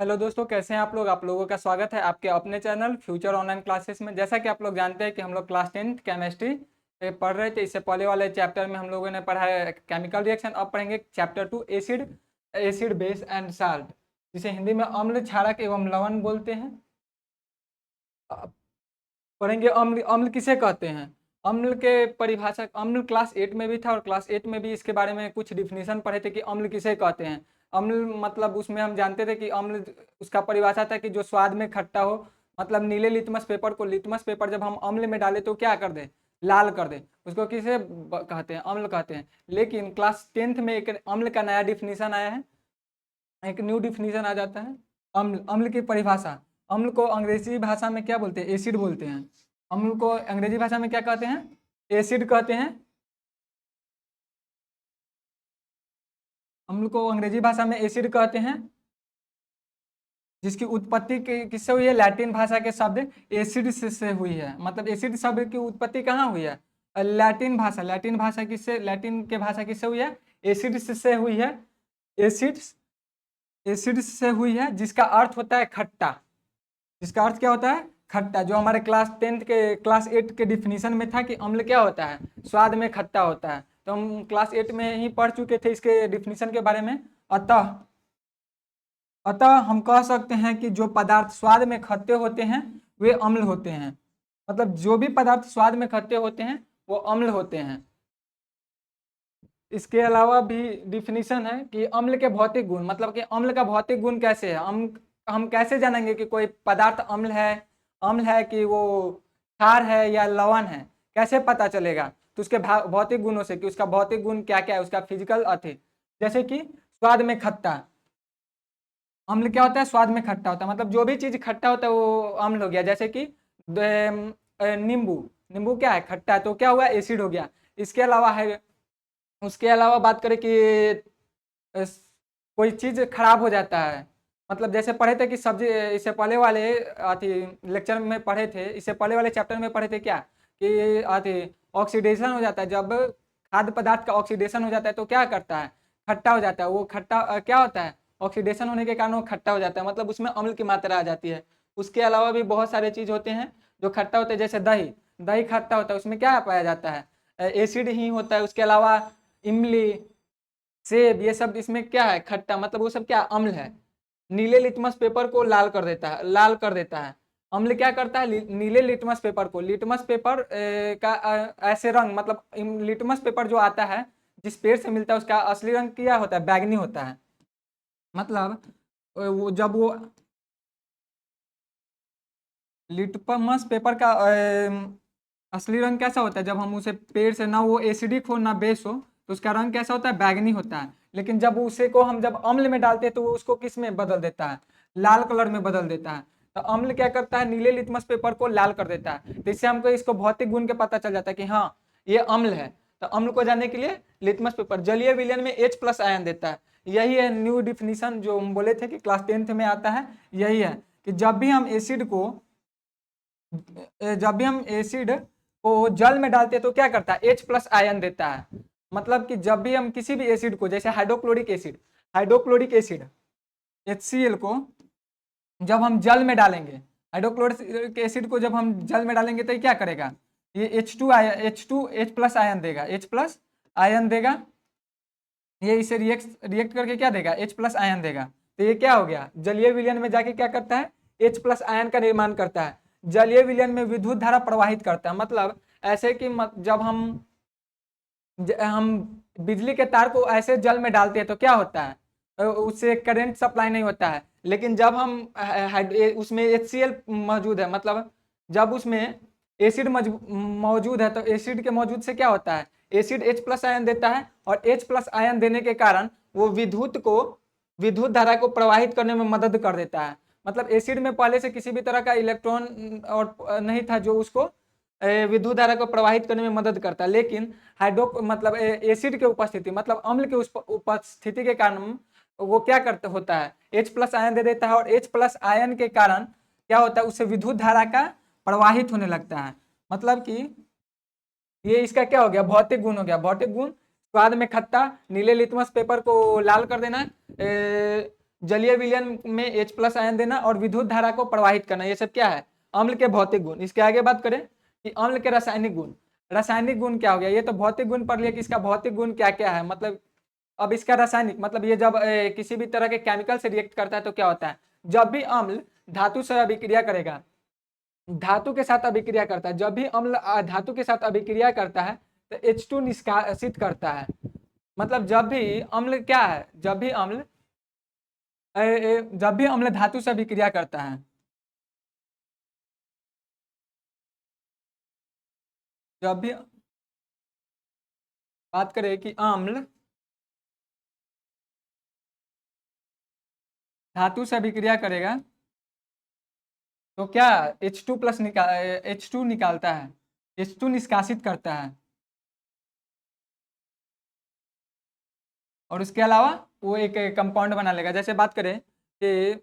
Hello दोस्तों, कैसे हैं आप लोगों का स्वागत है आपके अपने चैनल फ्यूचर ऑनलाइन क्लासेस में। जैसा कि आप लोग जानते हैं कि हम लोग क्लास 10th केमिस्ट्री पढ़ रहे थे। इससे पहले वाले चैप्टर में हम लोगों ने पढ़ा है केमिकल रिएक्शन। अब पढ़ेंगे chapter 2 acid acid base and salt, जिसे हिंदी में अम्ल क्षारक एवं लवण बोलते हैं। अब पढ़ेंगे अम्ल। अम्ल किसे कहते हैं? अम्ल के परिभाषा, अम्ल क्लास 8 में भी था और क्लास 8 में भी इसके बारे में कुछ डिफिनीशन पढ़े थे कि अम्ल किसे कहते हैं। अम्ल मतलब उसमें हम जानते थे कि अम्ल, उसका परिभाषा था कि जो स्वाद में खट्टा हो। मतलब नीले लिटमस पेपर को, लिटमस पेपर जब हम अम्ल में डालें तो क्या कर दे? लाल कर दे। उसको किसे कहते हैं? अम्ल कहते हैं। लेकिन क्लास 10th में एक अम्ल का नया डिफिनीशन आया है, एक न्यू डिफिनीशन आ जाता है। अम्ल, अम्ल की परिभाषा। अम्ल को अंग्रेजी भाषा में क्या बोलते हैं? एसिड बोलते हैं। अम्ल को अंग्रेजी भाषा में क्या कहते हैं? एसिड कहते हैं। अम्ल को अंग्रेजी भाषा में एसिड कहते हैं, जिसकी उत्पत्ति किससे हुई है? लैटिन भाषा के शब्द एसिड से हुई है। मतलब एसिड शब्द की उत्पत्ति कहाँ हुई है? लैटिन भाषा। लैटिन भाषा किससे, लैटिन के भाषा किससे हुई है? एसिड से हुई है। एसिड, एसिड से हुई है, जिसका अर्थ होता है खट्टा। जिसका अर्थ क्या होता है? खट्टा। जो हमारे क्लास 10th के, क्लास 8 के डिफिनीशन में था कि अम्ल क्या होता है? स्वाद में खट्टा होता है। तो हम क्लास 8 में ही पढ़ चुके थे इसके डिफिनीशन के बारे में। अतः अतः हम कह सकते हैं कि जो पदार्थ स्वाद में खट्टे होते हैं वे अम्ल होते हैं। मतलब जो भी पदार्थ स्वाद में खट्टे होते हैं वो अम्ल होते हैं। इसके अलावा भी डिफिनीशन है कि अम्ल के भौतिक गुण, मतलब कि अम्ल का भौतिक गुण कैसे है। हम कैसे जानेंगे कि कोई पदार्थ अम्ल है? अम्ल है कि वो क्षार है या लवण है? कैसे पता चलेगा? तो उसके भौतिक गुणों से, कि उसका भौतिक गुण क्या क्या है, उसका फिजिकल अथे। जैसे कि स्वाद में खट्टा। अम्ल क्या होता है? स्वाद में खट्टा होता है। मतलब जो भी चीज खट्टा होता है वो अम्ल हो गया। जैसे कि नींबू। नींबू क्या है? खट्टा है, तो क्या हुआ? एसिड हो गया। इसके अलावा है, उसके अलावा बात करें कि अस- कोई चीज खराब हो जाता है। मतलब जैसे पढ़े थे कि सब्जी, इससे पहले वाले आती लेक्चर में पढ़े थे, इससे पहले वाले चैप्टर में पढ़े थे क्या, कि आती ऑक्सीडेशन हो जाता है। जब खाद्य पदार्थ का ऑक्सीडेशन हो जाता है तो क्या करता है? खट्टा हो जाता है। वो खट्टा क्या होता है? ऑक्सीडेशन होने के कारण वो खट्टा हो जाता है। मतलब उसमें अम्ल की मात्रा आ जाती है। उसके अलावा भी बहुत सारे चीज होते हैं जो खट्टा होते हैं। जैसे दही, दही खट्टा होता है, उसमें क्या पाया जाता है? एसिड ही होता है। उसके अलावा इमली, सेब, ये सब इसमें क्या है? खट्टा। मतलब वो सब क्या? अम्ल है। नीले लिटमस पेपर को लाल कर देता है, लाल कर देता है। अम्ल क्या करता है? नीले लिटमस पेपर को, लिटमस पेपर का ऐसे रंग, मतलब लिटमस पेपर जो आता है, जिस पेड़ से मिलता है, उसका असली रंग क्या होता है? बैगनी होता है। मतलब वो जब वो लिटमस पेपर का असली रंग कैसा होता है? जब हम उसे पेड़ से, ना वो एसिडिक हो ना बेस हो, तो उसका रंग कैसा होता है? बैगनी होता है। लेकिन जब उसे को हम जब अम्ल में डालते हैं तो वो उसको किस में बदल देता है? लाल कलर में बदल देता है। तो अम्ल क्या करता है? नीले लिटमस पेपर को लाल कर देता है। तो इससे हमको इसको भौतिक गुण के पता चल जाता है कि हाँ, ये अम्ल है। तो अम्ल को जानने के लिए लिटमस पेपर जलीय विलयन में H+ आयन देता है। यही है न्यू डिफिनीशन जो हम बोले थे कि क्लास 10th में आता है। यही है कि जब भी हम एसिड को जल में डालते हैं तो क्या करता है? H+ आयन देता है। मतलब कि जब भी हम किसी भी एसिड को, जैसे hydrochloric acid, hydrochloric acid HCl को जब हम जल में डालेंगे, हाइड्रोक्लोरिक एसिड को जब हम जल में डालेंगे तो ये क्या करेगा? ये H2 आयन, H+ आयन देगा, H+ आयन देगा। ये इसे रिएक्ट रिएक्ट करके क्या देगा? H+ आयन देगा। तो ये क्या हो गया? जलीय विलयन में जाके क्या करता है? H+ आयन का निर्माण करता है। जलीय विलयन में विद्युत धारा प्रवाहित करता है। मतलब ऐसे कि जब हम बिजली के तार को ऐसे जल में डालते हैं तो क्या होता है? उससे करंट सप्लाई नहीं होता है। लेकिन जब हम उसमें HCl मौजूद है, मतलब जब उसमें एसिड मौजूद है, तो एसिड के मौजूद से क्या होता है? एसिड H+ आयन देता है, और H+ आयन देने के कारण वो विद्युत धारा को प्रवाहित करने में मदद कर देता है। मतलब एसिड में पहले से किसी भी तरह का इलेक्ट्रॉन और नहीं था जो उसको विद्युत धारा को प्रवाहित करने में मदद करता है। लेकिन हाइड्रो मतलब एसिड के उपस्थिति, मतलब अम्ल के उपस्थिति के कारण वो क्या करता होता है? H+ आयन दे देता है, और H+ आयन के कारण क्या होता है? उससे विद्युत धारा का प्रवाहित होने लगता है। मतलब कि ये इसका क्या हो गया? भौतिक गुण हो गया। भौतिक गुण: स्वाद में खट्टा, नीले लिटमस पेपर को लाल कर देना, जलीय विलयन में H+ आयन देना और विद्युत धारा को प्रवाहित करना, ये सब क्या है? अम्ल के भौतिक गुण। इसके आगे बात करें कि अम्ल के रासायनिक गुण। रासायनिक गुण क्या हो गया? ये तो भौतिक गुण पढ़ लिया कि इसका भौतिक गुण क्या क्या है, मतलब अब इसका रासायनिक मतलब ये जब किसी भी तरह के केमिकल से रिएक्ट करता है तो क्या होता है? जब भी अम्ल धातु से अभिक्रिया करेगा, धातु के साथ अभिक्रिया करता है, जब भी अम्ल धातु के साथ अभिक्रिया करता है तो H2 निष्कासित करता है। मतलब जब भी अम्ल क्या है, जब भी अम्ल धातु से अभिक्रिया करता है, जब भी बात करें कि अम्ल धातु से अभिक्रिया करेगा तो क्या H2 निकालता है, H2 निष्कासित करता है। और उसके अलावा वो एक कंपाउंड बना लेगा। जैसे बात करें कि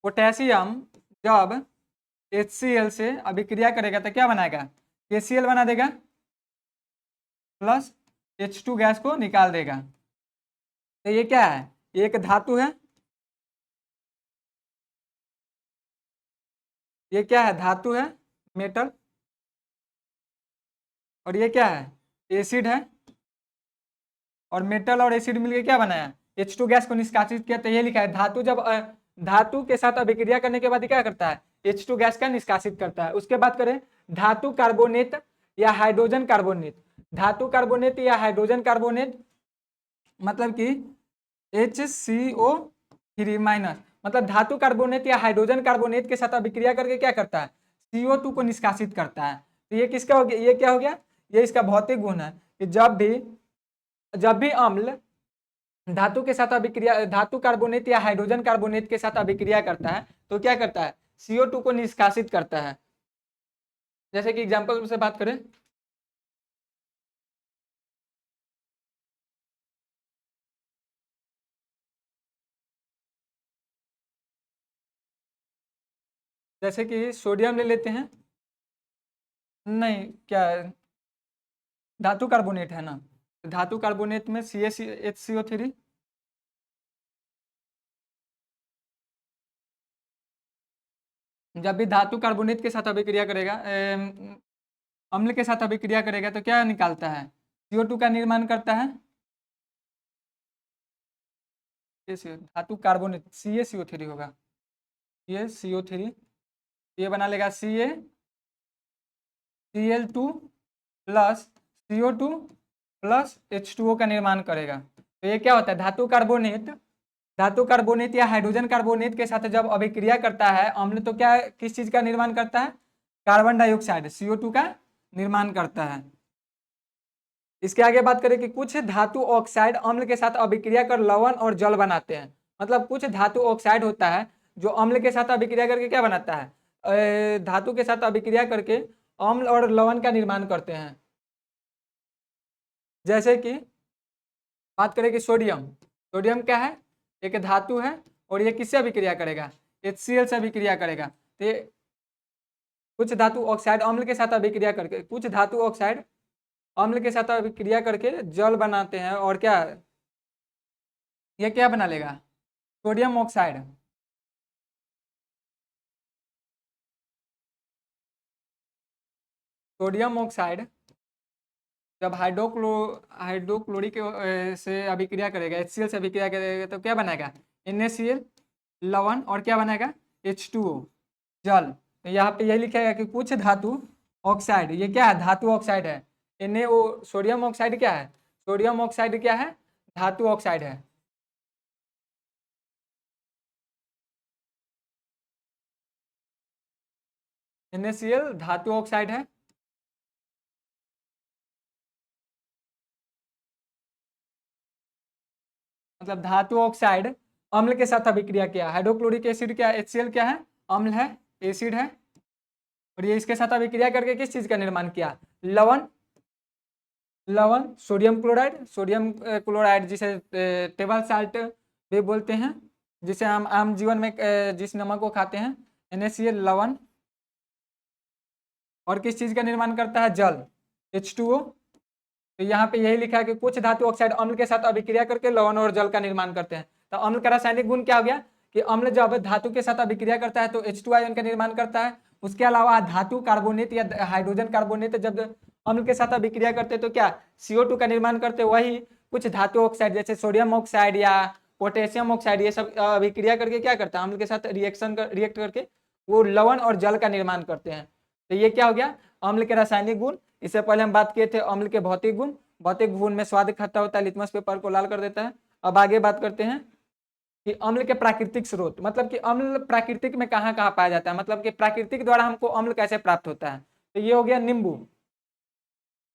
पोटेशियम जब HCl से अभिक्रिया करेगा तो क्या बनाएगा? KCl बना देगा प्लस H2 गैस को निकाल देगा। तो ये क्या है? ये एक धातु है, ये क्या है? धातु है, मेटल। और ये क्या है? एसिड है। और मेटल और एसिड मिलकर क्या बनाया? H2 गैस को निष्कासित किया। तो ये लिखा है धातु जब धातु के साथ अभिक्रिया करने के बाद क्या करता है? H2 गैस का निष्कासित करता है। उसके बाद करें धातु कार्बोनेट या हाइड्रोजन कार्बोनेट। धातु कार्बोनेट या हाइड्रोजन कार्बोनेट मतलब कि HCO3- मतलब धातु कार्बोनेट या हाइड्रोजन कार्बोनेट के साथ अभिक्रिया करके क्या करता है? CO2 को निष्कासित करता है। तो ये किसका हो गया? ये क्या हो गया? ये इसका भौतिक गुण है कि जब भी अम्ल धातु के साथ अभिक्रिया, धातु कार्बोनेट या हाइड्रोजन कार्बोनेट के साथ अभिक्रिया करता है तो क्या करता है? CO2 को निष्कासित करता है। जैसे कि एग्जांपल से बात करें, जैसे कि सोडियम ले लेते हैं, नहीं क्या धातु कार्बोनेट है ना, धातु कार्बोनेट में HCO3, जब भी धातु कार्बोनेट के साथ अभिक्रिया करेगा, अम्ल के साथ अभिक्रिया करेगा तो क्या निकालता है? CO2 का निर्माण करता है। धातु कार्बोनेट CaCO3 होगा, ये CO3, ये बना लेगा Cl2 plus CO2 plus H2O का निर्माण करेगा। तो ये क्या होता है? धातु कार्बोनेट या हाइड्रोजन कार्बोनेट के साथ जब अभिक्रिया करता है अम्ल तो क्या किस चीज का निर्माण करता है? कार्बन डाइऑक्साइड CO2 का निर्माण करता है। इसके आगे बात करें कि कुछ धातु ऑक्साइड अम्ल के साथ अभिक्रिया कर लवण और जल बनाते हैं। मतलब कुछ धातु ऑक्साइड होता है जो अम्ल के साथ अभिक्रिया करके क्या बनाता है? धातु के साथ अभिक्रिया करके अम्ल और लवण का निर्माण करते हैं। जैसे कि बात करें कि सोडियम क्या है? एक धातु है और ये किससे अभिक्रिया करेगा? HCl से अभिक्रिया करेगा। तो ये कुछ धातु ऑक्साइड अम्ल के साथ अभिक्रिया करके, कुछ धातु ऑक्साइड अम्ल के साथ अभिक्रिया करके जल बनाते हैं। और क्या ये क्या बना लेगा? Sodium oxide. सोडियम ऑक्साइड जब हाइड्रोक्लोरिक से अभिक्रिया करेगा, HCl से अभिक्रिया करेगा तो क्या बनाएगा? NaCl लवण। और क्या बनाएगा? H2O जल। तो यहाँ पे यही लिखा है कि कुछ धातु ऑक्साइड, ये क्या है? धातु ऑक्साइड है। NaO सोडियम ऑक्साइड क्या है? सोडियम ऑक्साइड क्या है? धातु ऑक्साइड है। NaCl धातु ऑक्साइड है। मतलब धातु ऑक्साइड अम्ल के साथ अभिक्रिया किया। हाइड्रोक्लोरिक एसिड क्या है? HCl क्या है? अम्ल है, एसिड है। और ये इसके साथ अभिक्रिया करके किस चीज का निर्माण किया? लवण। सोडियम क्लोराइड जिसे टेबल साल्ट भी बोलते हैं, जिसे हम आम जीवन में जिस नमक को खाते हैं, NaCl लवण। और किस चीज का निर्माण करता है? जल, H2O। तो यहाँ पे यही लिखा है कि कुछ धातु ऑक्साइड अम्ल के साथ अभिक्रिया करके लवण और जल का निर्माण करते हैं। तो अम्ल का रासायनिक गुण क्या हो गया कि अम्ल जब धातु के साथ अभिक्रिया करता है तो H2 आयन का निर्माण करता है। उसके अलावा धातु कार्बोनेट या हाइड्रोजन कार्बोनेट जब अम्ल के साथ अभिक्रिया करते तो क्या CO2 का निर्माण करते। वही कुछ धातु ऑक्साइड जैसे सोडियम ऑक्साइड या पोटेशियम ऑक्साइड ये सब अभिक्रिया करके क्या करता है अम्ल के साथ रिएक्ट करके वो लवण और जल का निर्माण करते हैं। तो ये क्या हो गया अम्ल के रासायनिक गुण। इससे पहले हम बात किए थे अम्ल के भौतिक गुण। भौतिक गुण में स्वाद खट्टा होता है, लिटमस पेपर को लाल कर देता है। अब आगे बात करते हैं कि अम्ल के प्राकृतिक स्रोत, मतलब कि अम्ल प्राकृतिक में कहाँ कहाँ पाया जाता है, मतलब कि प्राकृतिक द्वारा हमको अम्ल कैसे प्राप्त होता है। तो ये हो गया नींबू।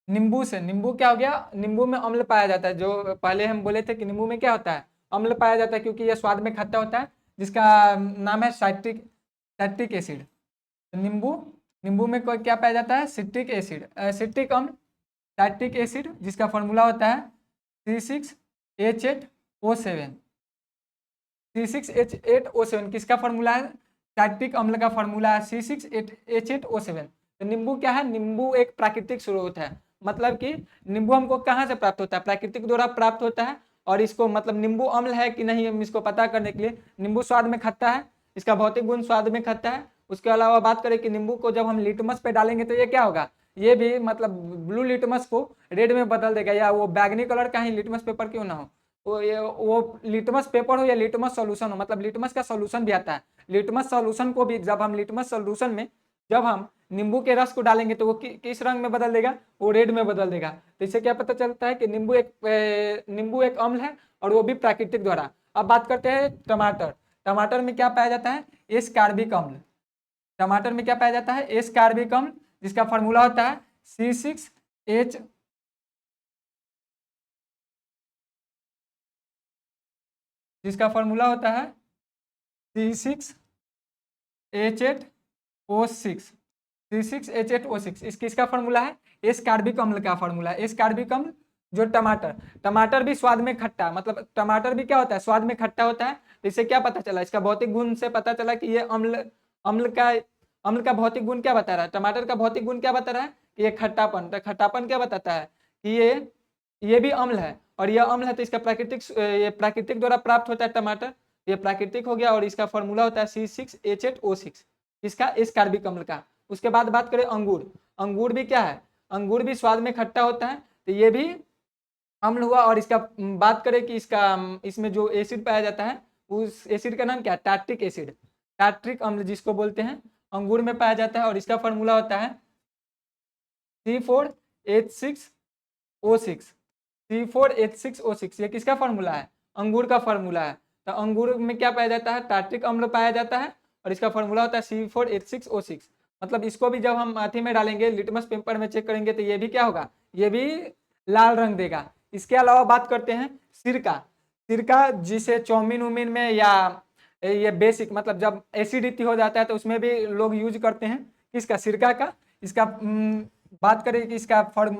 नींबू से नींबू क्या हो गया, नींबू में अम्ल पाया जाता है। जो पहले हम बोले थे कि नींबू में क्या होता है अम्ल पाया जाता है क्योंकि यह स्वाद में खट्टा होता है, जिसका नाम है साइट्रिक एसिड। नींबू नींबू में कोई क्या पाया जाता है सिट्रिक एसिड, सिट्रिक अम्ल साइट्रिक एसिड जिसका फॉर्मूला होता है C6H8O7। C6H8O7 किसका फॉर्मूला है, साइट्रिक अम्ल का फॉर्मूला है C6H8O7। तो नींबू क्या है, नींबू एक प्राकृतिक स्रोत है। मतलब कि नींबू हमको कहाँ से प्राप्त होता है, प्राकृतिक द्वारा प्राप्त होता है। और इसको मतलब नींबू अम्ल है कि नहीं हम इसको पता करने के लिए नींबू स्वाद में खट्टा है, इसका भौतिक गुण स्वाद में खट्टा है। उसके अलावा बात करें कि नींबू को जब हम लिटमस पे डालेंगे तो ये क्या होगा, ये भी मतलब ब्लू लिटमस को रेड में बदल देगा, या वो बैगनी कलर का ही लिटमस पेपर क्यों ना हो, वो लिटमस पेपर हो या लिटमस सॉल्यूशन हो, मतलब लिटमस का सॉल्यूशन भी आता है। लिटमस सॉल्यूशन को भी जब हम लिटमस सॉल्यूशन में जब हम नींबू के रस को डालेंगे तो वो किस रंग में बदल देगा, वो रेड में बदल देगा। तो इससे क्या पता चलता है कि नींबू एक अम्ल है और वो भी प्राकृतिक द्वारा। अब बात करते हैं टमाटर। टमाटर में क्या पाया जाता है एस्कार्बिक अम्ल। टमाटर में क्या पाया जाता है एस्कार्बिक अम्ल जिसका फॉर्मूला होता है C6H जिसका फॉर्मूला होता है C6H8O6। C6H8O6 किसका फॉर्मूला है एस्कार्बिक अम्ल का फॉर्मूला है। एस्कार्बिक अम्ल जो टमाटर भी स्वाद में खट्टा, मतलब टमाटर भी क्या होता है स्वाद में खट्टा होता है। तो इससे क्या पता चला, इसका भौतिक गुण से पता चला कि ये अम्ल का भौतिक गुण क्या बता रहा है, टमाटर का भौतिक गुण क्या बता रहा है कि ये खट्टापन। तो खट्टापन क्या बताता है कि ये भी अम्ल है और यह अम्ल है, तो इसका ये प्राकृतिक द्वारा प्राप्त होता है टमाटर, ये प्राकृतिक हो गया। और इसका फॉर्मूला होता है C6H8O6 इसका एस्कार्बिक अम्ल का। उसके बाद बात करें अंगूर। अंगूर भी क्या है, अंगूर भी स्वाद में खट्टा होता है, तो ये भी अम्ल हुआ। और इसका बात करें कि इसमें जो एसिड पाया जाता है उस एसिड का नाम क्या है टार्ट्रिक एसिड, टार्ट्रिक अम्ल जिसको बोलते हैं, अंगूर में पाया जाता है। और इसका फॉर्मूला होता है C4H6O6। C4H6O6 ये किसका फॉर्मूला है अंगूर का फॉर्मूला है। तो अंगूर में क्या पाया जाता है टार्ट्रिक अम्ल पाया जाता है और इसका फॉर्मूला होता है C4H6O6। मतलब इसको भी जब हम हाथी में डालेंगे लिटमस पेपर में चेक करेंगे तो ये भी क्या होगा, ये भी लाल रंग देगा। इसके अलावा बात करते हैं सिरका। सिरका जिसे चाउमीन उमीन में या ये बेसिक मतलब जब एसिडिटी हो जाता है तो उसमें भी लोग यूज करते हैं किसका सिरका का। इसका बात करें कि इसका फॉर्म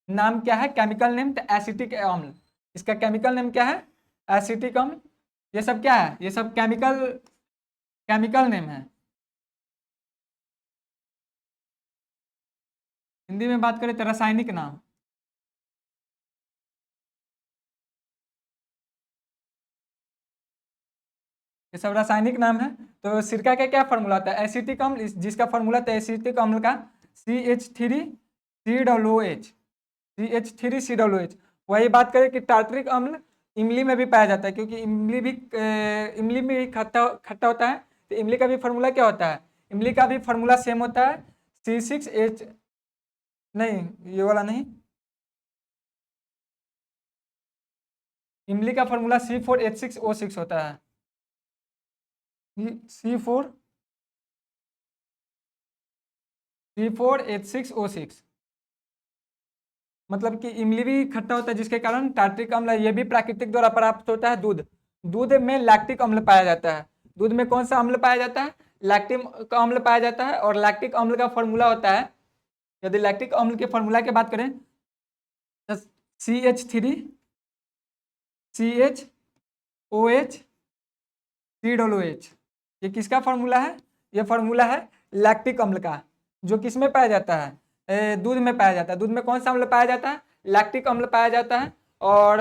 नाम क्या है केमिकल नेम, तो एसिटिक अम्ल। इसका केमिकल नेम क्या है एसिटिक अम्ल। ये सब क्या है, ये सब केमिकल नेम है। हिंदी में बात करें तो रासायनिक नाम। ये सब रासायनिक नाम है। तो सिरका का क्या फॉर्मूला होता है एसिटिक अम्ल, जिसका फॉर्मूला था एसिटिक अम्ल का CH3COOH। वही बात करें कि टार्ट्रिक अम्ल इमली में भी पाया जाता है क्योंकि इमली में भी खट्टा खट्टा होता है। तो इमली का भी फॉर्मूला क्या होता है, इमली का भी फॉर्मूला सेम होता है C6H, नहीं ये वाला नहीं, इमली का फॉर्मूला C4H6O6 होता है। C4H6O6 मतलब कि इमली भी खट्टा होता है जिसके कारण टार्ट्रिक अम्ल ये भी प्राकृतिक द्वारा प्राप्त होता है। दूध में लैक्टिक अम्ल पाया जाता है। दूध में कौन सा अम्ल पाया जाता है लैक्टिक अम्ल पाया जाता है। और लैक्टिक अम्ल का फॉर्मूला होता है, यदि लैक्टिक अम्ल के फॉर्मूला की बात करें तो CH3CHOH ये किसका फॉर्मूला है, ये फॉर्मूला है लैक्टिक अम्ल का, जो किस में पाया जाता है दूध में पाया जाता है। दूध में कौन सा अम्ल पाया जाता है लैक्टिक अम्ल पाया जाता है। और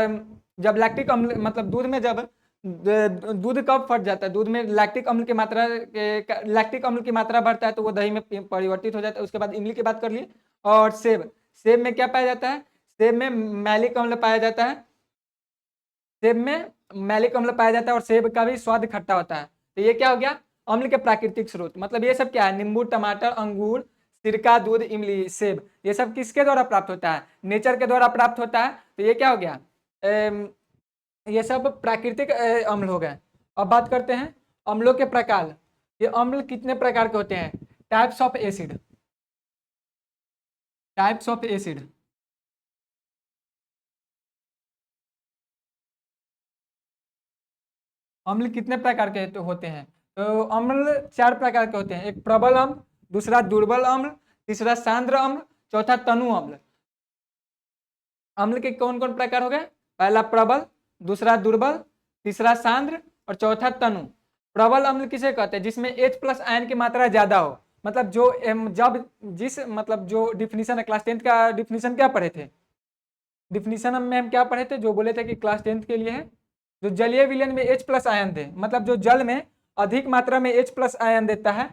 जब लैक्टिक अम्ल मतलब दूध में जब दूध कब फट जाता है, दूध में लैक्टिक अम्ल की मात्रा लैक्टिक अम्ल की मात्रा बढ़ता है तो वो दही में परिवर्तित हो जाता है। उसके बाद इमली की बात कर लिए। और सेब, सेब में क्या पाया जाता है, सेब में मैलिक अम्ल पाया जाता है, सेब में मैलिक अम्ल पाया जाता है और सेब का भी स्वाद खट्टा होता है। तो ये क्या हो गया, अम्ल के प्राकृतिक स्रोत। मतलब ये सब क्या है, नींबू, टमाटर, अंगूर, सिरका, दूध, इमली, सेब, ये सब किसके द्वारा प्राप्त होता है, नेचर के द्वारा प्राप्त होता है। तो ये क्या हो गया, ये सब प्राकृतिक अम्ल हो गए। अब बात करते हैं अम्लों के प्रकार। ये अम्ल कितने प्रकार के होते हैं, types of acid, types of acid. अम्ल कितने प्रकार के तो होते हैं, तो अम्ल 4 प्रकार के होते हैं। एक प्रबल अम्ल, दूसरा दुर्बल अम्ल, तीसरा सांद्र अम्ल, चौथा तनु अम्ल। अम्ल के कौन कौन प्रकार हो गए, पहला प्रबल, दूसरा दुर्बल, तीसरा सांद्र और चौथा तनु। प्रबल अम्ल किसे कहते हैं, जिसमें H प्लस आयन की मात्रा ज्यादा हो। मतलब जो जब जिस मतलब जो डिफिनीशन है, क्लास 10th का डिफिनीशन क्या पढ़े थे, डिफिनीशन में हम क्या पढ़े थे, जो बोले थे कि क्लास 10th के लिए है, जो जलीय विलयन में H प्लस आयन दे, मतलब जो जल में अधिक मात्रा में H प्लस आयन देता है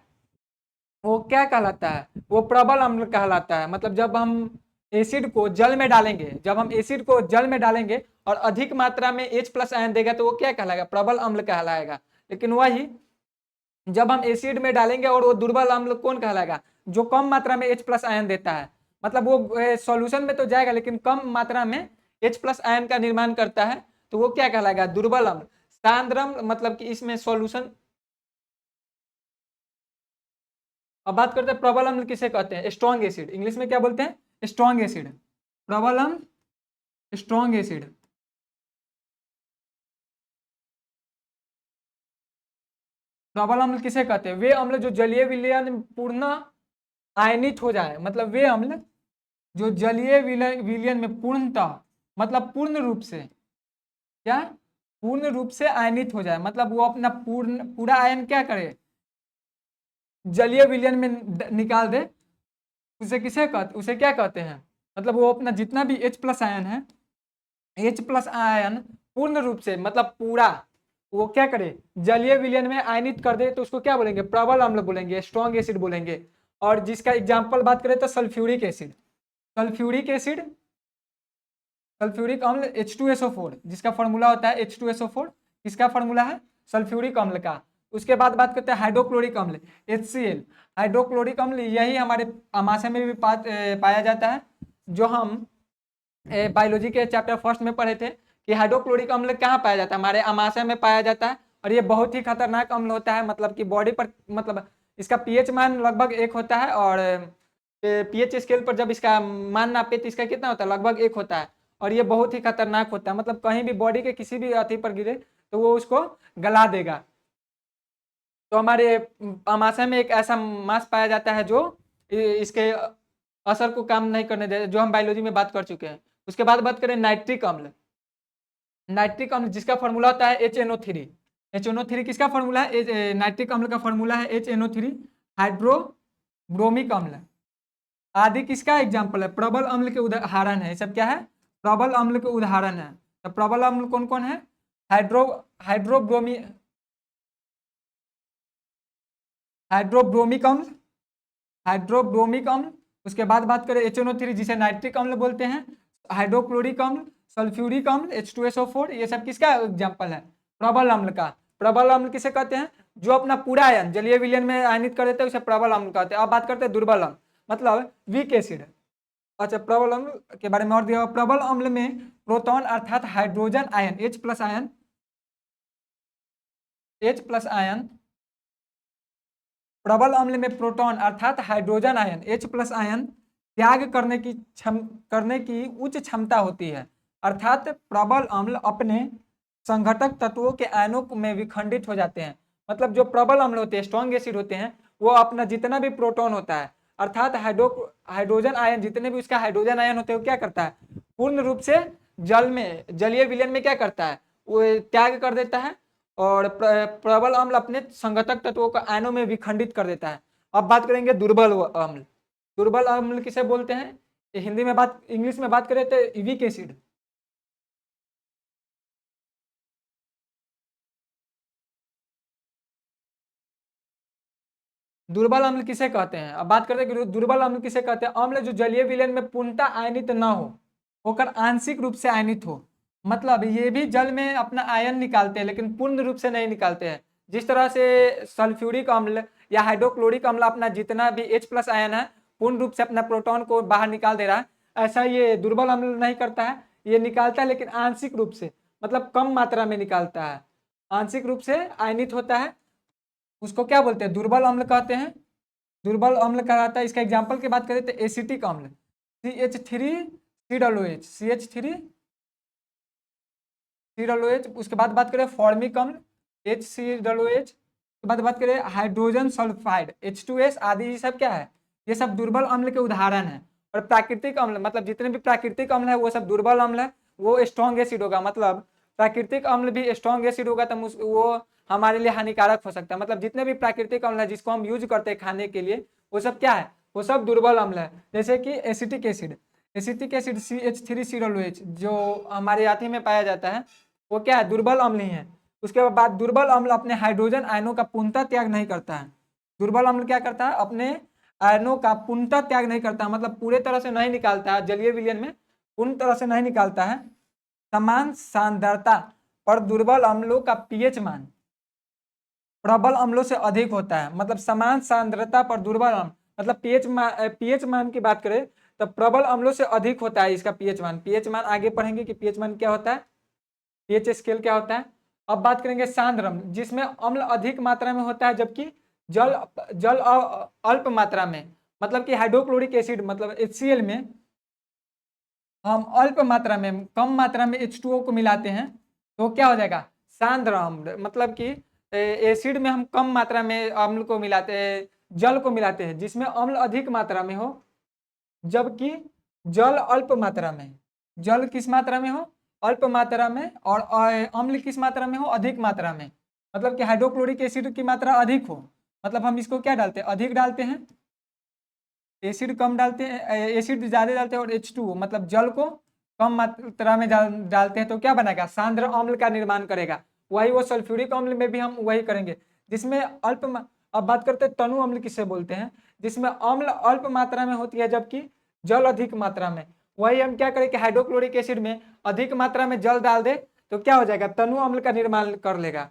वो क्या कहलाता है, वो प्रबल अम्ल कहलाता है। मतलब जब हम एसिड को जल में डालेंगे, जब हम एसिड को जल में डालेंगे और अधिक मात्रा में H प्लस आयन देगा तो वो क्या कहलाएगा, प्रबल अम्ल कहलाएगा। लेकिन वही जब हम एसिड में डालेंगे और वो दुर्बल अम्ल कौन कहलाएगा, जो कम मात्रा में H प्लस आयन देता है। मतलब वो सॉल्यूशन में तो जाएगा लेकिन कम मात्रा में H प्लस आयन का निर्माण करता है, तो वो क्या कहलाएगा, दुर्बल अम्ल। सांद्र अम्ल मतलब कि इसमें सॉल्यूशन। अब बात करते हैं प्रबल अम्ल किसे कहते हैं, स्ट्रॉन्ग एसिड, इंग्लिश में क्या बोलते हैं, स्ट्रॉन्ग एसिड। प्रबल अम्ल, स्ट्रॉन्ग एसिड। प्रबल अम्ल किसे कहते हैं, वे अम्ल जो जलीय विलयन पूर्ण आयनित हो जाए। मतलब वे अम्ल जो जलीय विलयन में पूर्णतः, मतलब पूर्ण रूप से, क्या, पूर्ण रूप से आयनित हो जाए। मतलब वो अपना पूरा आयन क्या करे, जलीय विलयन में निकाल दे। उसे किसे कहते, उसे क्या कहते हैं, मतलब वो अपना जितना भी H प्लस आयन है, H प्लस आयन पूर्ण रूप से, मतलब पूरा वो क्या करे, जलीय विलयन में आयनित कर दे, तो उसको क्या बोलेंगे, प्रबल अम्ल बोलेंगे, स्ट्रॉन्ग एसिड बोलेंगे। और जिसका एग्जाम्पल बात करें तो sulphuric acid, sulphuric acid, sulphuric अम्ल H2SO4, जिसका फॉर्मूला होता है H2SO4, किसका फॉर्मूला है, सल्फ्यूरिक अम्ल का। उसके बाद बात करते हैं हाइड्रोक्लोरिक अम्ल, HCl। हाइड्रोक्लोरिक अम्ल यही हमारे आमाशय में भी पाया जाता है, जो हम बायोलॉजी के चैप्टर फर्स्ट में पढ़े थे कि हाइड्रोक्लोरिक अम्ल कहाँ पाया जाता है, हमारे आमाशय में पाया जाता है। और ये बहुत ही खतरनाक अम्ल होता है, मतलब कि बॉडी पर, मतलब इसका पीएच मान लगभग 1 होता है, और पीएच स्केल पर जब इसका मान नापे तो इसका कितना होता है, लगभग 1 होता है। और ये बहुत ही खतरनाक होता है, मतलब कहीं भी बॉडी के किसी भी अति पर गिरे तो वो उसको गला देगा। तो हमारे आमाशय में एक ऐसा मांस पाया जाता है जो इसके असर को काम नहीं करने देता, जो हम बायोलॉजी में बात कर चुके हैं। उसके बाद बात करें नाइट्रिक अम्ल, नाइट्रिक अम्ल जिसका फॉर्मूला होता है HNO3। HNO3 किसका फॉर्मूला है, नाइट्रिक अम्ल का फॉर्मूला है HNO3। हाइड्रोब्रोमिक अम्ल आदि किसका एग्जाम्पल है, प्रबल अम्ल के उदाहरण है। ये सब क्या है, प्रबल अम्ल के उदाहरण है। तो प्रबल अम्ल कौन कौन है, हाइड्रो हाइड्रोब्रोमी हाइड्रोब्रोमिक अम्ल, हाइड्रोब्रोमिक अम्ल। उसके बाद बात करें HNO3 जिसे नाइट्रिक अम्ल बोलते हैं, हाइड्रोक्लोरिक अम्ल, सल्फ्यूरिक अम्ल, H2SO4, ये सब किसका एग्जाम्पल है, प्रबल अम्ल का। प्रबल अम्ल किसे कहते हैं, जो अपना पूरा आयन जलीय विलयन में आयनित कर देते हैं उसे प्रबल अम्ल कहते हैं। अब बात करते हैं दुर्बल अम्ल, मतलब वीक एसिड। अच्छा, प्रबल अम्ल के बारे में और दिया हुआ, प्रबल अम्ल में प्रोटॉन अर्थात hydrogen ion H plus ion, H plus ion, प्रबल अम्ल में प्रोटॉन अर्थात hydrogen ion H plus ion त्याग करने की उच्च क्षमता होती है। अर्थात प्रबल अम्ल अपने संघटक तत्वों के आयनों में विखंडित हो जाते हैं। मतलब जो प्रबल अम्ल होते हैं, स्ट्रॉन्ग एसिड होते हैं, वो अपना जितना भी प्रोटॉन होता है अर्थात हाइड्रोजन आयन, जितने भी उसका हाइड्रोजन आयन होते हैं, वो क्या करता है, पूर्ण रूप से जल में, जलीय विलयन में क्या करता है, वो त्याग कर देता है और प्रबल अम्ल अपने संघटक तत्वों को आयनों में विखंडित कर देता है। अब बात करेंगे दुर्बल अम्ल। दुर्बल अम्ल किसे बोलते हैं, हिंदी में बात, इंग्लिश में बात करें तो वीक एसिड। दुर्बल अम्ल किसे कहते हैं? अब बात करते हैं कि दुर्बल अम्ल किसे कहते हैं? अम्ल जो जलीय विलयन में पूर्णतः आयनित न हो, होकर आंशिक रूप से आयनित हो। मतलब ये भी जल में अपना आयन निकालते हैं लेकिन पूर्ण रूप से नहीं निकालते हैं। जिस तरह से सल्फ्यूरिक अम्ल या हाइड्रोक्लोरिक अम्ल अपना जितना भी H+ आयन है पूर्ण रूप से अपना प्रोटॉन को बाहर निकाल दे रहा है, ऐसा ये दुर्बल अम्ल नहीं करता है। ये निकालता है लेकिन आंशिक रूप से, मतलब कम मात्रा में निकालता है, आंशिक रूप से आयनित होता है। उसको क्या बोलते हैं? दुर्बल अम्ल कहते हैं। दुर्बल अम्ल कहलाता है। इसका एग्जाम्पल की बात करें तो एसिटिक अम्ल CH3COOH, उसके बाद बात करें फॉर्मिक अम्ल HCOOH, उसके बाद बात करें हाइड्रोजन सल्फाइड H2S आदि। ये सब क्या है? ये सब दुर्बल अम्ल के उदाहरण है। और प्राकृतिक अम्ल, मतलब जितने भी प्राकृतिक अम्ल है वो सब दुर्बल अम्ल है। वो स्ट्रॉन्ग एसिड होगा, मतलब प्राकृतिक अम्ल भी स्ट्रॉन्ग एसिड होगा तो वो हमारे लिए हानिकारक हो सकता है। मतलब जितने भी प्राकृतिक अम्ल है जिसको हम यूज करते हैं खाने के लिए, वो सब क्या है? वो सब दुर्बल अम्ल है। जैसे कि एसिटिक एसिड CH3COOH जो हमारे हाथी में पाया जाता है, वो क्या है? दुर्बल अम्ल ही है। उसके बाद दुर्बल अम्ल अपने हाइड्रोजन आयनों का पूर्णतः त्याग नहीं करता है। दुर्बल अम्ल क्या करता है? अपने आयनों का पूर्णतः त्याग नहीं करता, मतलब पूरे तरह से नहीं निकालता है, जलीय विलयन में पूर्ण तरह से नहीं निकालता है। समान सांद्रता पर दुर्बल अम्लों का पीएच मान प्रबल अम्लों से अधिक होता है। मतलब समान सांद्रता पर दुर्बल अम्ल, मतलब पीएच मान की बात करें तो प्रबल अम्लों से अधिक होता है इसका पीएच मान। पीएच मान आगे पढ़ेंगे कि पीएच मान क्या होता है, पीएच स्केल क्या होता है। अब बात करेंगे सांद्र अम्ल, जिसमें अम्ल अधिक मात्रा में होता है जबकि जल जल अल्प मात्रा में। मतलब कि हाइड्रोक्लोरिक एसिड मतलब HCl में हम अल्प मात्रा में, कम मात्रा में H2O को मिलाते हैं तो क्या हो जाएगा? सांद्र अम्ल। मतलब कि एसिड में हम कम मात्रा में अम्ल को मिलाते हैं, जल को मिलाते हैं जिसमें अम्ल अधिक मात्रा में हो, जबकि जल अल्प मात्रा में। जल किस मात्रा में हो? अल्प मात्रा में। और अम्ल किस मात्रा में हो? अधिक मात्रा में। मतलब कि हाइड्रोक्लोरिक एसिड की मात्रा अधिक हो, मतलब हम इसको क्या डालते हैं? अधिक डालते हैं। एसिड कम डालते हैं, एसिड ज्यादा डालते हैं, और H2O मतलब जल को कम मात्रा में डालते हैं तो क्या बनेगा? सांद्र अम्ल का निर्माण करेगा। वही वो सल्फ्यूरिक अम्ल में भी हम वही करेंगे जिसमें अब बात करते हैं तनु अम्ल किसे बोलते हैं? जिसमें अम्ल अल्प मात्रा में होती है जबकि जल अधिक मात्रा में। वही हम क्या करें कि हाइड्रोक्लोरिक एसिड में अधिक मात्रा में जल डाल दे तो क्या हो जाएगा? तनु अम्ल का निर्माण कर लेगा।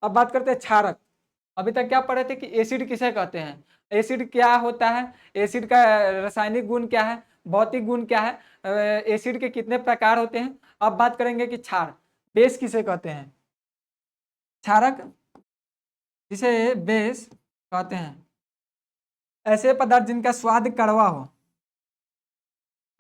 अब बात करते हैं क्षारक। अभी तक क्या पढ़े थे कि एसिड किसे कहते हैं, एसिड क्या होता है, एसिड का रासायनिक गुण क्या है, भौतिक गुण क्या है, एसिड के कितने प्रकार होते हैं। अब बात करेंगे कि क्षार, बेस किसे कहते हैं? क्षारक जिसे बेस कहते हैं ऐसे पदार्थ जिनका स्वाद कड़वा हो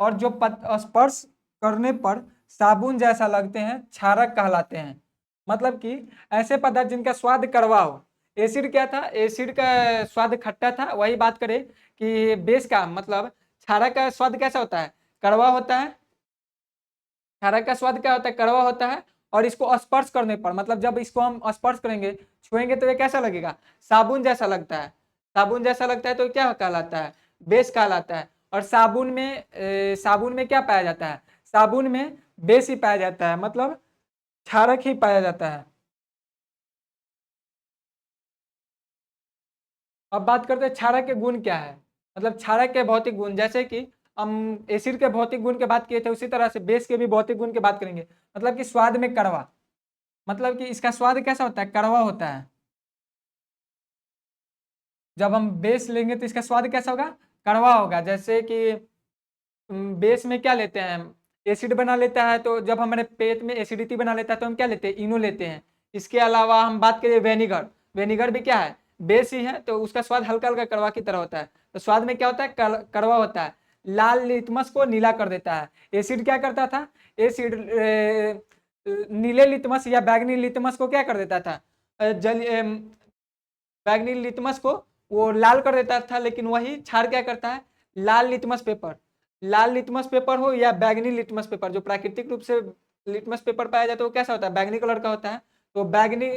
और जो स्पर्श करने पर साबुन जैसा लगते हैं, क्षारक कहलाते हैं। मतलब कि ऐसे पदार्थ जिनका स्वाद कड़वा हो। एसिड क्या था? एसिड का स्वाद खट्टा था। वही बात करें कि बेस का मतलब क्षारक का स्वाद कैसा होता है? कड़वा होता है। क्षारक का स्वाद क्या होता है? कड़वा होता है। और इसको स्पर्श करने पर, मतलब जब इसको हम स्पर्श करेंगे, छुएंगे तो ये कैसा लगेगा? साबुन जैसा लगता है। साबुन जैसा लगता है तो क्या कहलाता है? बेस कहलाता है। और साबुन में क्या पाया जाता है? साबुन में बेस ही पाया जाता है, मतलब क्षारक ही पाया जाता है। अब बात करते हैं क्षारक के गुण क्या है, मतलब क्षारक के भौतिक गुण। जैसे कि हम एसिड के भौतिक गुण की बात किए थे, उसी तरह से बेस के भी भौतिक गुण की बात करेंगे। मतलब कि स्वाद में कड़वा, मतलब कि इसका स्वाद कैसा होता है? कड़वा होता है। जब हम बेस लेंगे तो इसका स्वाद कैसा होगा? कड़वा होगा। जैसे कि बेस में क्या लेते हैं? एसिड बना लेता है, तो जब हमारे पेट में एसिडिटी बना लेता है तो हम क्या लेते हैं? इनो लेते हैं। इसके अलावा हम बात करें वेनिगर, वेनिगर भी क्या है? बेस ही है, तो उसका स्वाद हल्का हल्का कड़वा की तरह होता है। तो स्वाद में क्या होता है? कड़वा होता है। लाल लिटमस को नीला कर देता है। एसिड क्या करता था? एसिड नीले लिटमस या बैगनी लिटमस को क्या कर देता था? जल बैगनी लिटमस को वो लाल कर देता था। लेकिन वही क्षार क्या करता है? लाल लिटमस पेपर, लाल लिटमस पेपर हो या बैगनी लिटमस पेपर, जो प्राकृतिक रूप से लिटमस पेपर पाया जाता है वो कैसा होता है? बैगनी कलर का होता है। तो बैगनी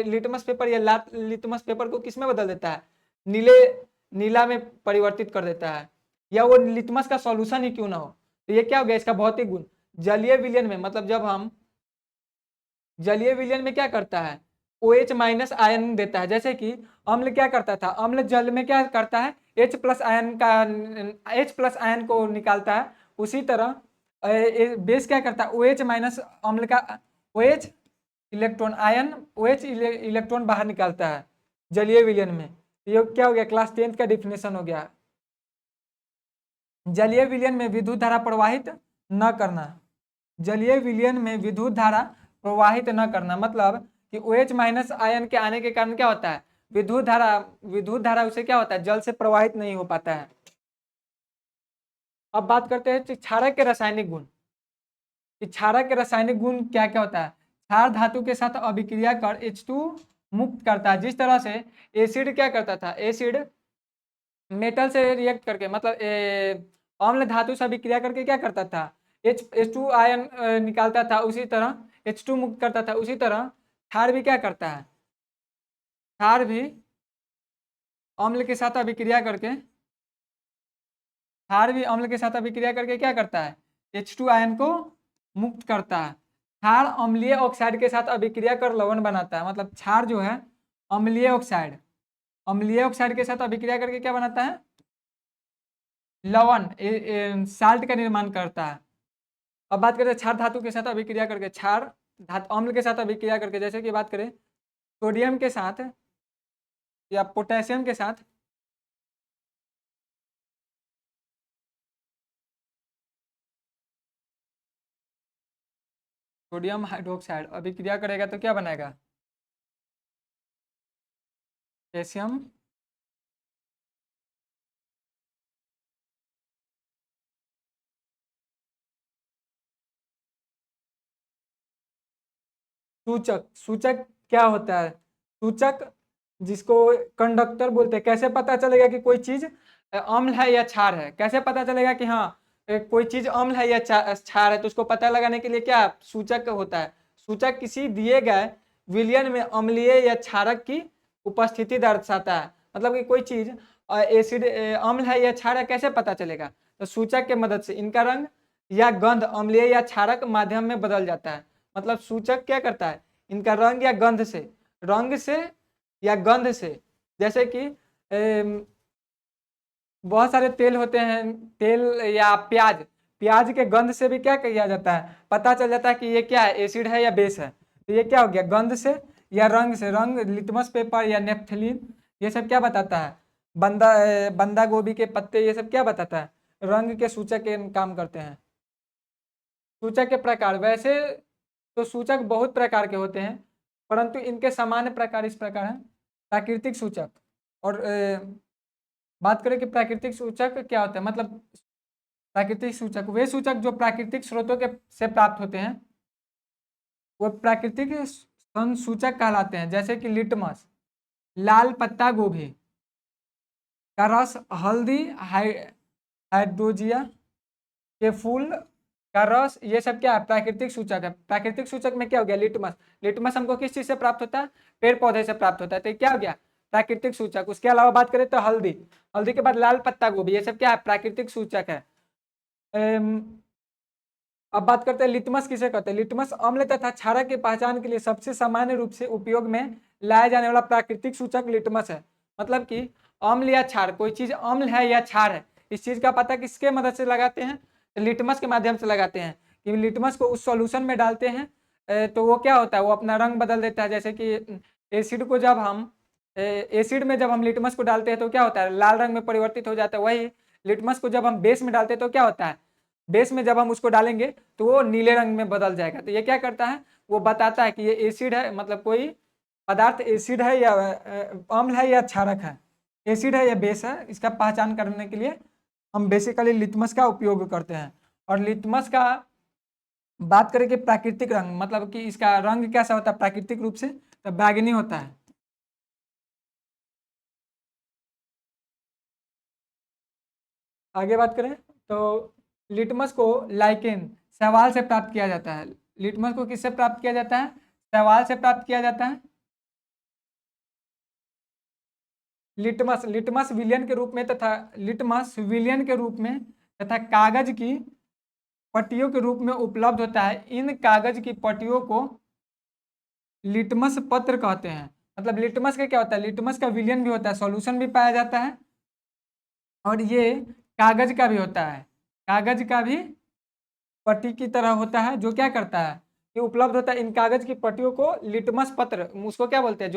लिटमस पेपर या लाल लिटमस पेपर को किस में बदल देता है? नीले नीला में परिवर्तित कर देता है। या वो लिटमस का सॉल्यूशन ही क्यों ना हो। तो ये क्या हो गया? इसका भौतिक गुण। जलीय विलयन में, मतलब जब हम जलीय विलयन में क्या करता है? OH माइनस आयन देता है। जैसे कि अम्ल क्या करता था, अम्ल जल में क्या करता है, H प्लस आयन का H प्लस आयन को निकालता है। उसी तरह बेस क्या करता है, OH माइनस अम्ल का OH electron ion OH electron बाहर निकालता है जलीय विलयन में। ये क्या हो गया, क्लास 10th का डिफिनेशन हो गया। जलीय विलयन में विद्युत धारा प्रवाहित न करना, जलीय विलयन में विद्युत धारा प्रवाहित न करना, मतलब कि OH माइनस आयन के आने के कारण क्या होता है, विद्युत धारा उसे क्या होता है, जल से प्रवाहित नहीं हो पाता है। अब बात करते हैं क्षारक के रासायनिक गुण। क्षारक के रासायनिक गुण क्या क्या होता है, क्षार धातु के साथ अभिक्रिया कर H2 मुक्त करता है। जिस तरह से एसिड क्या करता था, एसिड मेटल से रिएक्ट करके, मतलब अम्ल धातु से अभिक्रिया करके क्या करता था, H2 आयन निकालता था, उसी तरह H2 मुक्त करता था। उसी तरह क्षार भी क्या करता है, क्षार भी अम्ल के साथ अभिक्रिया करके, क्षार भी अम्ल के साथ अभिक्रिया करके क्या करता है, H2 आयन को मुक्त करता है। क्षार अम्लीय ऑक्साइड के साथ अभिक्रिया कर लवण बनाता है। मतलब क्षार जो है अम्लीय ऑक्साइड के साथ अभिक्रिया करके क्या बनाता है, लवण साल्ट का निर्माण करता है। अब बात करें क्षार धातु के साथ अभिक्रिया करके, क्षार धातु अम्ल के साथ अभिक्रिया करके, जैसे कि बात करें सोडियम के साथ या पोटेशियम के साथ, सोडियम हाइड्रोक्साइड अभिक्रिया करेगा तो क्या बनाएगा, पोटेशियम सूचक। सूचक क्या होता है, सूचक जिसको कंडक्टर बोलते हैं। कैसे पता चलेगा कि कोई चीज अम्ल है या क्षार है, कैसे पता चलेगा कि हाँ कोई चीज अम्ल है या क्षार है, तो उसको पता लगाने के लिए क्या सूचक होता है। सूचक किसी दिए गए विलयन में अम्लीय या क्षारक की उपस्थिति दर्शाता है। मतलब कि कोई चीज एसिड अम्ल है या क्षार है, कैसे पता चलेगा, तो सूचक के मदद से इनका रंग या गंध अम्लीय या क्षारक माध्यम में बदल जाता है। मतलब सूचक क्या करता है, इनका रंग या गंध से, रंग से या गंध से। जैसे कि बहुत सारे तेल होते हैं, तेल या प्याज, प्याज के गंध से भी क्या किया जाता है, पता चल जाता है कि ये क्या है, एसिड है या बेस है। तो ये क्या हो गया, गंध से या रंग से। रंग लिटमस पेपर या नेफ्थलीन ये सब क्या बताता है, बंदा गोभी के पत्ते ये सब क्या बताता है, रंग के सूचक के काम करते हैं। सूचक के प्रकार, वैसे तो सूचक बहुत प्रकार के होते हैं, परंतु इनके सामान्य प्रकार इस प्रकार हैं। प्राकृतिक सूचक, और बात करें कि प्राकृतिक सूचक क्या होता है, मतलब प्राकृतिक सूचक वे सूचक जो प्राकृतिक स्रोतों के से प्राप्त होते हैं, वो प्राकृतिक सूचक कहलाते हैं। जैसे कि लिटमस, लाल पत्ता गोभी का रस, हल्दी हाइड्रोजिया के फूल का रस, ये सब क्या है, प्राकृतिक सूचक है। प्राकृतिक सूचक में क्या हो गया, लिटमस। लिटमस हमको किस चीज से प्राप्त होता है, पेड़ पौधे से प्राप्त होता है, तो ये क्या हो गया, प्राकृतिक सूचक। उसके अलावा बात करें तो हल्दी, हल्दी के बाद लाल पत्ता गोभी, ये सब क्या है, प्राकृतिक सूचक है। अब बात करते हैं लिटमस किसे कहते हैं। लिटमस अम्ल तथा क्षारक की पहचान के लिए सबसे सामान्य रूप से उपयोग में लाया जाने वाला प्राकृतिक सूचक लिटमस है। मतलब कि अम्ल या क्षार, कोई चीज अम्ल है या क्षार है, इस चीज का पता किसके मदद से लगाते हैं, लिटमस के माध्यम से लगाते हैं। कि लिटमस को उस सॉल्यूशन में डालते हैं तो वो क्या होता है, वो अपना रंग बदल देता है। जैसे कि एसिड को जब हम एसिड में जब हम लिटमस को डालते हैं तो क्या होता है, लाल रंग में परिवर्तित हो जाता है। वही लिटमस को जब हम बेस में डालते हैं तो क्या होता है, बेस में जब हम उसको डालेंगे तो वो नीले रंग में बदल जाएगा। तो ये क्या करता है, वो बताता है कि ये एसिड है, मतलब कोई पदार्थ एसिड है या अम्ल है या क्षारक है, एसिड है या बेस है। इसका पहचान करने के लिए हम बेसिकली लिटमस का उपयोग करते हैं। और लिटमस का बात करें कि प्राकृतिक रंग, मतलब कि इसका रंग कैसा होता है प्राकृतिक रूप से, तो बैगनी होता है। आगे बात करें तो लिटमस को लाइकेन, शैवाल से प्राप्त किया जाता है। लिटमस को किससे प्राप्त किया जाता है, शैवाल से प्राप्त किया जाता है। लिटमस लिटमस विलियन के रूप में तथा लिटमस विलियन के रूप में तथा कागज की पट्टियों के रूप में उपलब्ध होता है। इन कागज की पट्टियों को लिटमस पत्र कहते हैं। मतलब लिटमस का क्या होता है, लिटमस का विलयन भी होता है, सॉल्यूशन भी पाया जाता है, और ये कागज का भी होता है, कागज का भी पट्टी की तरह होता है, जो क्या करता है कि उपलब्ध होता है। इन कागज की पट्टियों को लिटमस पत्र, उसको क्या बोलते हैं,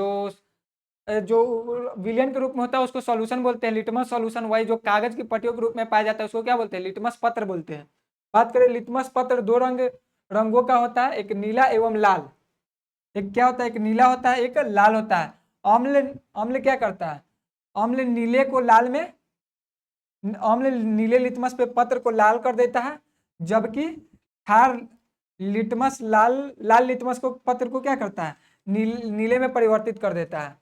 जो विलयन के रूप में होता है उसको सॉल्यूशन बोलते हैं, लिटमस सॉल्यूशन। वही जो कागज की पट्टियों के रूप में पाया जाता है उसको क्या बोलते हैं, लिटमस पत्र बोलते हैं। बात करें लिटमस पत्र, दो रंगों का होता है, एक नीला एवं लाल। एक क्या होता है, एक नीला होता है, एक लाल होता है। अम्ल अम्ल क्या करता है, अम्ल नीले को लाल में, अम्ल नीले लिटमस पे पत्र को लाल कर देता है, जबकि क्षार लिटमस लाल लिटमस को पत्र को क्या करता है, नीले में परिवर्तित कर देता है।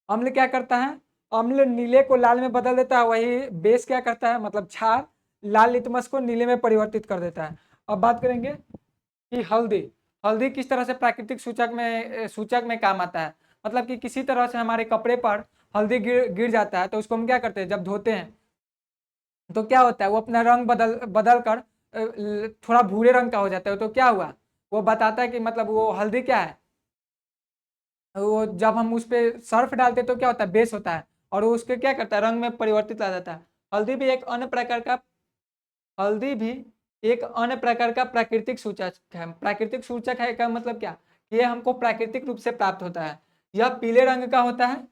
अम्ल क्या करता है, अम्ल नीले को लाल में बदल देता है, वही बेस क्या करता है, मतलब क्षार लाल लिटमस को नीले में परिवर्तित कर देता है। अब बात करेंगे कि हल्दी, हल्दी किस तरह से प्राकृतिक सूचक में काम आता है। मतलब कि किसी तरह से हमारे कपड़े पर हल्दी गिर जाता है, तो उसको हम क्या करते हैं, जब धोते हैं तो क्या होता है, वो अपना रंग बदल बदल कर थोड़ा भूरे रंग का हो जाता है। तो क्या हुआ, वो बताता है कि मतलब वो हल्दी क्या है, वो जब हम उस पर सर्फ डालते हैं तो क्या होता है, बेस होता है, और वो उसके क्या करता है, रंग में परिवर्तित आ जाता है। हल्दी भी एक अन्य प्रकार का हल्दी भी एक अन्य प्रकार का प्राकृतिक सूचक है। प्राकृतिक सूचक है का मतलब क्या, ये हमको प्राकृतिक रूप से प्राप्त होता है। यह पीले रंग का होता है,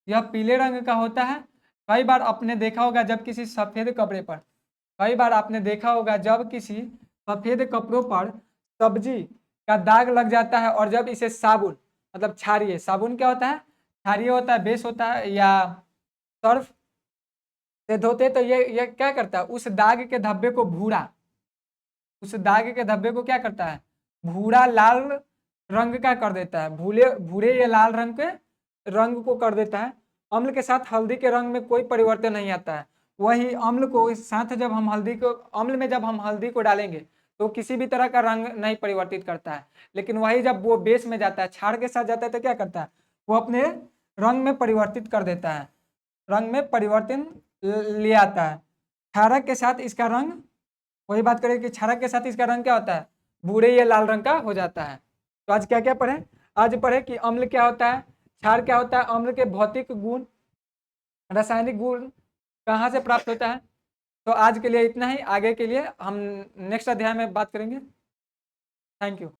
यह पीले रंग का होता है। कई बार आपने देखा होगा जब किसी सफेद कपड़े पर, कई बार आपने देखा होगा जब किसी सफेद कपड़ों पर सब्जी का दाग लग जाता है, और जब इसे साबुन, मतलब क्षारीय साबुन क्या होता है, क्षारीय होता है, बेस होता है, या सर्फ से धोते, तो ये क्या करता है, उस दाग के धब्बे को भूरा, उस दाग के धब्बे को क्या करता है, भूरा लाल रंग का कर देता है, भूरे भूरे या लाल रंग के रंग को कर देता है। अम्ल के साथ हल्दी के रंग में कोई परिवर्तन नहीं आता है। वही अम्ल को इस साथ जब हम हल्दी को, अम्ल में जब हम हल्दी को डालेंगे तो किसी भी तरह का रंग नहीं परिवर्तित करता है। लेकिन वही जब वो बेस में जाता है, क्षार के साथ जाता है, तो क्या करता है, वो अपने रंग में परिवर्तित कर देता है, रंग में परिवर्तन ले आता है। क्षारक के साथ इसका रंग, वही बात करें कि क्षारक के साथ इसका रंग क्या होता है, भूरे या लाल रंग का हो जाता है। तो आज क्या क्या पढ़े, आज पढ़े कि अम्ल क्या होता है, क्षार क्या होता है, अम्ल के भौतिक गुण, रासायनिक गुण कहाँ से प्राप्त होता है। तो आज के लिए इतना ही, आगे के लिए हम नेक्स्ट अध्याय में बात करेंगे। Thank you.